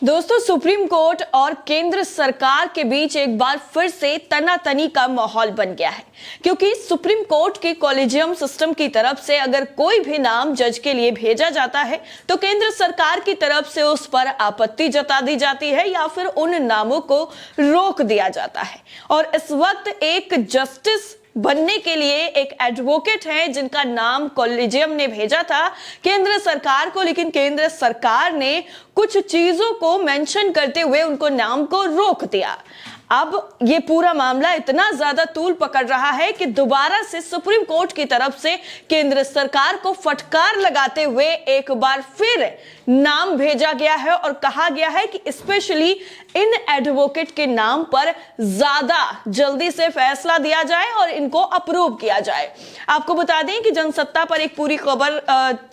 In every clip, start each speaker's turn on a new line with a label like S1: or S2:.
S1: दोस्तों, supreme court और केंद्र सरकार के बीच एक बार फिर से तनातनी का माहौल बन गया है, क्योंकि सुप्रीम कोर्ट के कॉलेजियम सिस्टम की तरफ से अगर कोई भी नाम जज के लिए भेजा जाता है तो केंद्र सरकार की तरफ से उस पर आपत्ति जता दी जाती है या फिर उन नामों को रोक दिया जाता है। और इस वक्त एक जस्टिस बनने के लिए एक एडवोकेट हैं जिनका नाम कॉलेजियम ने भेजा था केंद्र सरकार को, लेकिन केंद्र सरकार ने कुछ चीजों को मेंशन करते हुए उनको नाम को रोक दिया। अब ये पूरा मामला इतना ज्यादा तूल पकड़ रहा है कि दोबारा से सुप्रीम कोर्ट की तरफ से केंद्र सरकार को फटकार लगाते हुए एक बार फिर नाम भेजा गया है और कहा गया है कि स्पेशली इन एडवोकेट के नाम पर ज्यादा जल्दी से फैसला दिया जाए और इनको अप्रूव किया जाए। आपको बता दें कि जनसत्ता पर एक पूरी खबर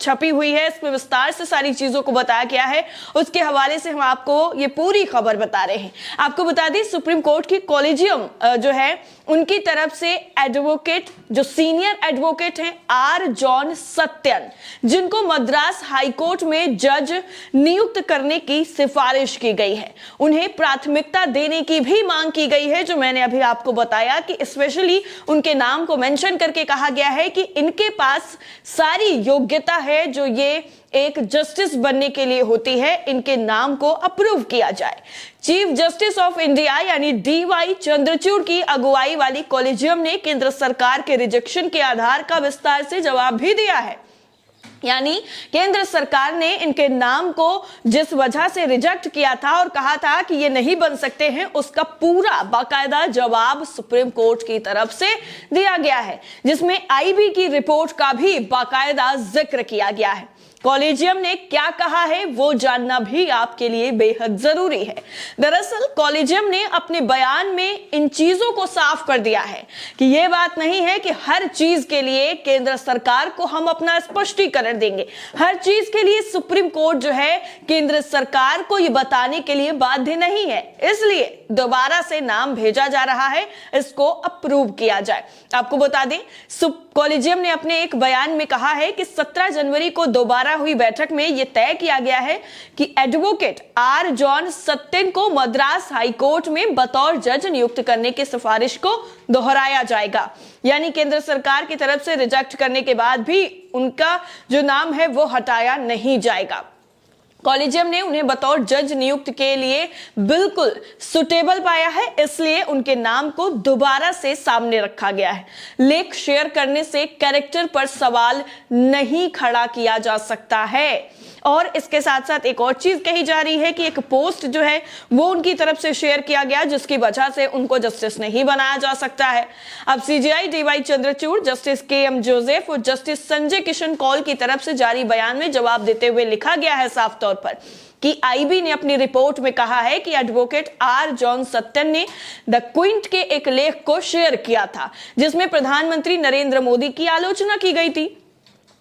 S1: छपी हुई है, इसमें विस्तार से सारी चीजों को बताया गया है, उसके हवाले से हम आपको ये पूरी खबर बता रहे हैं। आपको बता दें सुप्रीम कोर्ट की कॉलेजियम जो है उनकी तरफ से एडवोकेट जो सीनियर एडवोकेट हैं आर जॉन सत्यन, जिनको मद्रास हाईकोर्ट में जज नियुक्त करने की सिफारिश की गई है, उन्हें प्राथमिकता देने की भी मांग की गई है। जो मैंने अभी आपको बताया कि स्पेशली उनके नाम को मेंशन करके कहा गया है कि इनके पास सारी योग्यता है जो ये एक जस्टिस बनने के लिए होती है, इनके नाम को अप्रूव किया जाए। चीफ जस्टिस ऑफ इंडिया यानी डीवाई चंद्रचूड़ की अगुवाई वाली कॉलेजियम ने केंद्र सरकार के रिजेक्शन के आधार का विस्तार से जवाब भी दिया है। यानी केंद्र सरकार ने इनके नाम को जिस वजह से रिजेक्ट किया था और कहा था कि ये नहीं बन सकते हैं, उसका पूरा बाकायदा जवाब सुप्रीम कोर्ट की तरफ से दिया गया है, जिसमें आईबी की रिपोर्ट का भी बाकायदा जिक्र किया गया है। कॉलेजियम ने क्या कहा है वो जानना भी आपके लिए बेहद जरूरी है। दरअसल कॉलेजियम ने अपने बयान में इन चीजों को साफ कर दिया है कि यह बात नहीं है कि हर चीज के लिए केंद्र सरकार को हम अपना स्पष्टीकरण देंगे, हर चीज के लिए सुप्रीम कोर्ट जो है केंद्र सरकार को यह बताने के लिए बाध्य नहीं है, इसलिए दोबारा से नाम भेजा जा रहा है, इसको अप्रूव किया जाए। आपको बता दें कॉलेजियम ने अपने एक बयान में कहा है कि 17 जनवरी को दोबारा हुई बैठक में यह तय किया गया है कि एडवोकेट आर जॉन सत्यन को मद्रास हाईकोर्ट में बतौर जज नियुक्त करने की सिफारिश को दोहराया जाएगा। यानी केंद्र सरकार की तरफ से रिजेक्ट करने के बाद भी उनका जो नाम है वो हटाया नहीं जाएगा। कॉलेजियम ने उन्हें बतौर जज नियुक्त के लिए बिल्कुल सुटेबल पाया है, इसलिए उनके नाम को दोबारा से सामने रखा गया है। लेख शेयर करने से कैरेक्टर पर सवाल नहीं खड़ा किया जा सकता है। और इसके साथ साथ एक और चीज कही जा रही है कि एक पोस्ट जो है वो उनकी तरफ से शेयर किया गया, जिसकी वजह से उनको जस्टिस नहीं बनाया जा सकता है। अब CJI DY Chandrachud, justice KM Joseph और जस्टिस संजय किशन कौल की तरफ से जारी बयान में जवाब देते हुए लिखा गया है साफ तौर पर कि आईबी ने अपनी रिपोर्ट में कहा है कि एडवोकेट आर जॉन सत्यन ने द क्विंट के एक लेख को शेयर किया था, जिसमें प्रधानमंत्री नरेंद्र मोदी की आलोचना की गई थी।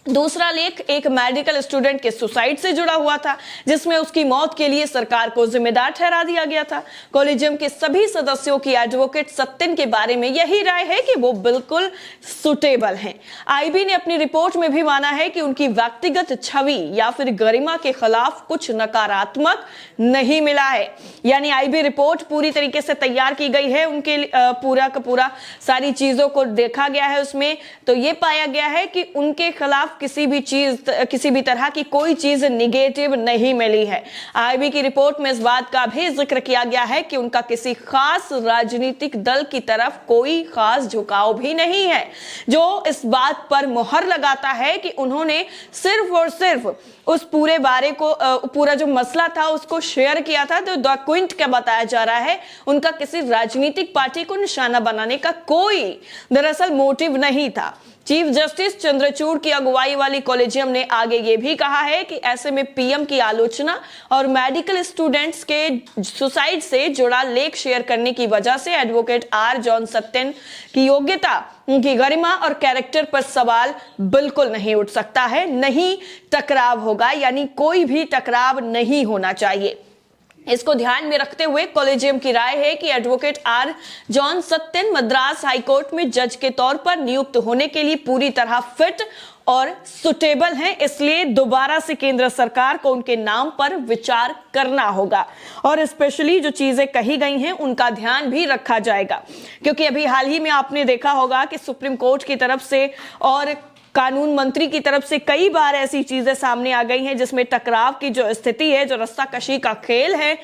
S1: दूसरा लेख एक मेडिकल स्टूडेंट के सुसाइड से जुड़ा हुआ था, जिसमें उसकी मौत के लिए सरकार को जिम्मेदार ठहरा दिया गया था। कॉलेजियम के सभी सदस्यों की एडवोकेट सत्यन के बारे में यही राय है कि वो बिल्कुल सुटेबल हैं। आईबी ने अपनी रिपोर्ट में भी माना है कि उनकी व्यक्तिगत छवि या फिर गरिमा के खिलाफ कुछ नकारात्मक नहीं मिला है। यानी आईबी रिपोर्ट पूरी तरीके से तैयार की गई है, उनके पूरा का पूरा सारी चीजों को देखा गया है, उसमें तो ये पाया गया है कि उनके खिलाफ किसी भी तरह की कोई चीज निगेटिव नहीं मिली है। आईबी की रिपोर्ट में इस बात का भी जिक्र किया गया है कि उनका किसी खास राजनीतिक दल की तरफ कोई खास झुकाव भी नहीं है, जो इस बात पर मोहर लगाता है कि उन्होंने सिर्फ और सिर्फ उस पूरे बारे को पूरा जो मसला था उसको शेयर किया था। तो द क्विंट क्या बताया जा रहा है, उनका किसी राजनीतिक पार्टी को निशाना बनाने का कोई दरअसल मोटिव नहीं था। चीफ जस्टिस चंद्रचूड़ की अगुवाई वाली कॉलेजियम ने आगे ये भी कहा है कि ऐसे में पीएम की आलोचना और मेडिकल स्टूडेंट्स के सुसाइड से जुड़ा लेख शेयर करने की वजह से एडवोकेट आर जॉन सत्यन की योग्यता, उनकी गरिमा और कैरेक्टर पर सवाल बिल्कुल नहीं उठ सकता है, नहीं टकराव होगा, यानी कोई भी टकराव नहीं होना चाहिए। इसको ध्यान में रखते हुए कॉलेजियम की राय है कि advocate R John Satyan Madras high court में जज के तौर पर नियुक्त होने के लिए पूरी तरह फिट और सुटेबल हैं, इसलिए दोबारा से केंद्र सरकार को उनके नाम पर विचार करना होगा और स्पेशली जो चीजें कही गई हैं उनका ध्यान भी रखा जाएगा। क्योंकि अभी हाल ही में आपने देखा होगा कि सुप्रीम कोर्ट की तरफ से और कानून मंत्री की तरफ से कई बार ऐसी चीजें सामने आ गई हैं जिसमें टकराव की जो स्थिति है, जो रस्साकशी का खेल है,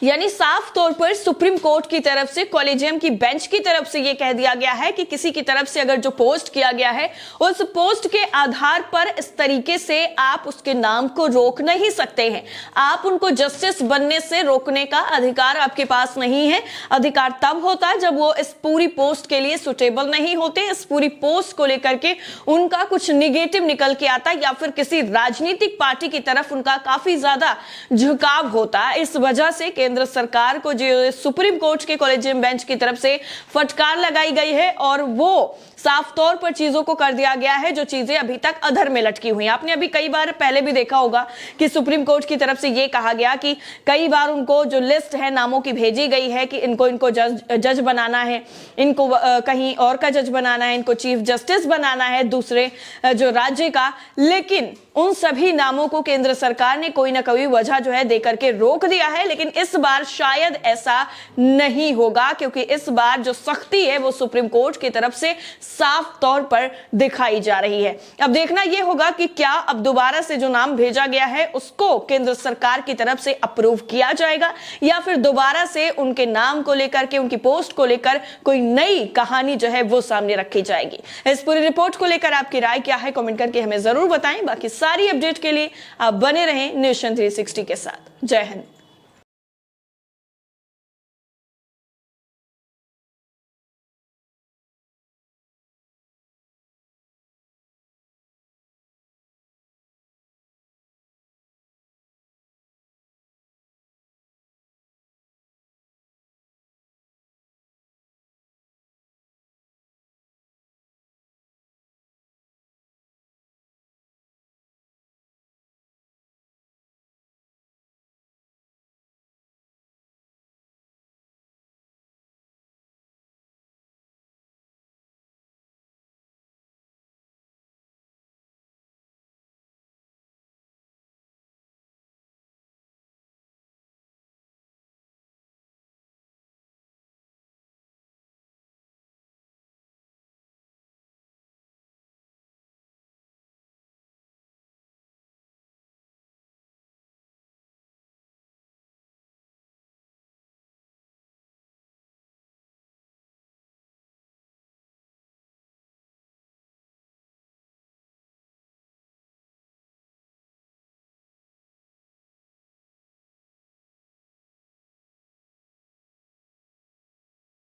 S1: यानी साफ तौर पर सुप्रीम कोर्ट की तरफ से कॉलेजियम की बेंच की तरफ से यह कह दिया गया है कि किसी की तरफ से अगर जो पोस्ट किया गया है उस पोस्ट के आधार पर इस तरीके से आप उसके नाम को रोक नहीं सकते हैं। आप उनको जस्टिस बनने से रोकने का अधिकार आपके पास नहीं है। अधिकार तब होता है जब वो इस पूरी पोस्ट के लिए सुटेबल नहीं होते, इस पूरी पोस्ट को लेकर के उनका कुछ निगेटिव निकल के आता या फिर किसी राजनीतिक पार्टी की तरफ उनका काफी ज्यादा झुकाव होता है। इस वजह से केंद्र सरकार को जो सुप्रीम कोर्ट के कॉलेजियम बेंच की तरफ से फटकार लगाई गई है और वो साफ तौर पर चीजों को कर दिया गया है जो चीजें अभी तक अधर में लटकी हुई हैं। आपने अभी कई बार पहले भी देखा होगा कि सुप्रीम कोर्ट की तरफ से यह कहा गया कि कई बार उनको जो लिस्ट है नामों की भेजी गई है कि इनको जज बनाना है, इनको कहीं और का जज बनाना है, इनको चीफ जस्टिस बनाना है दूसरे जो राज्य का, लेकिन उन सभी नामों को केंद्र सरकार ने कोई ना कोई वजह जो है देकर के रोक दिया है। लेकिन इस बार शायद ऐसा नहीं होगा क्योंकि इस बार जो सख्ती है वो सुप्रीम कोर्ट की तरफ से साफ तौर पर दिखाई जा रही है। अब देखना यह होगा कि क्या अब दोबारा से जो नाम भेजा गया है उसको केंद्र सरकार की तरफ से अप्रूव किया जाएगा या फिर दोबारा से उनके नाम को लेकर के, उनकी पोस्ट को लेकर कोई नई कहानी जो है वो सामने रखी जाएगी। इस पूरी रिपोर्ट को लेकर आपकी राय क्या है, कमेंट करके हमें जरूर बताएं। बाकी सारी अपडेट के लिए आप बने रहें न्यूज़ 360 के साथ। जय हिंद।